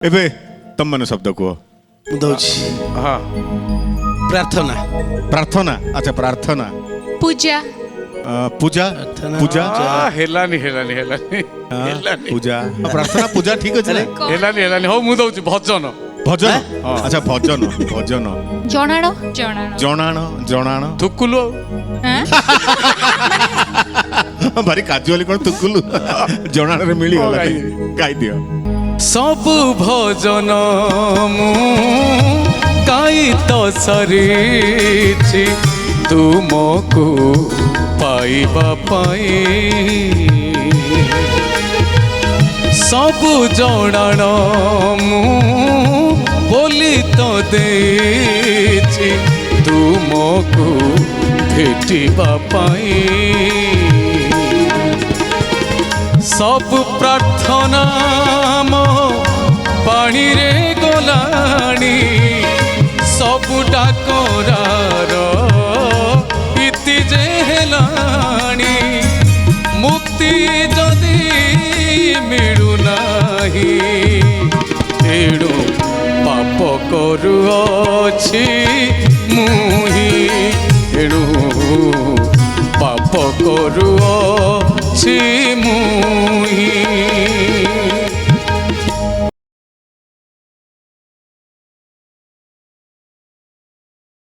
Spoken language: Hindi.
एबे तम मैंने शब्द कह हाँ प्रार्थना प्रार्थना अच्छा प्रार्थना पूजा पूजा प्रार्थना पूजा हेलानी हेलानी हेलानी हाँ, हेलानी पूजा प्रार्थना पूजा ठीक अच्छे ना हेलानी हेलानी हो मु दउची भजन भजन अच्छा भजन भजन जणाण जणाण जणाण जणाण थुकुलो भारी काजुआली कौन तुकुलु जणाण रे मिली गला गाई दियो सब भजन मु गाई तो सरीछि तुमको पाइबा पाई सब जणाण मु बोली तो देछि तुमको भेटिबा पाई सब प्रार्थना मो पानी रे गलानी सब डाकरार इति जे हेलानी मुक्ति जदि मिलु नाही एणु पाप करुअछि मुहि एणु पाप करुअछि मुहि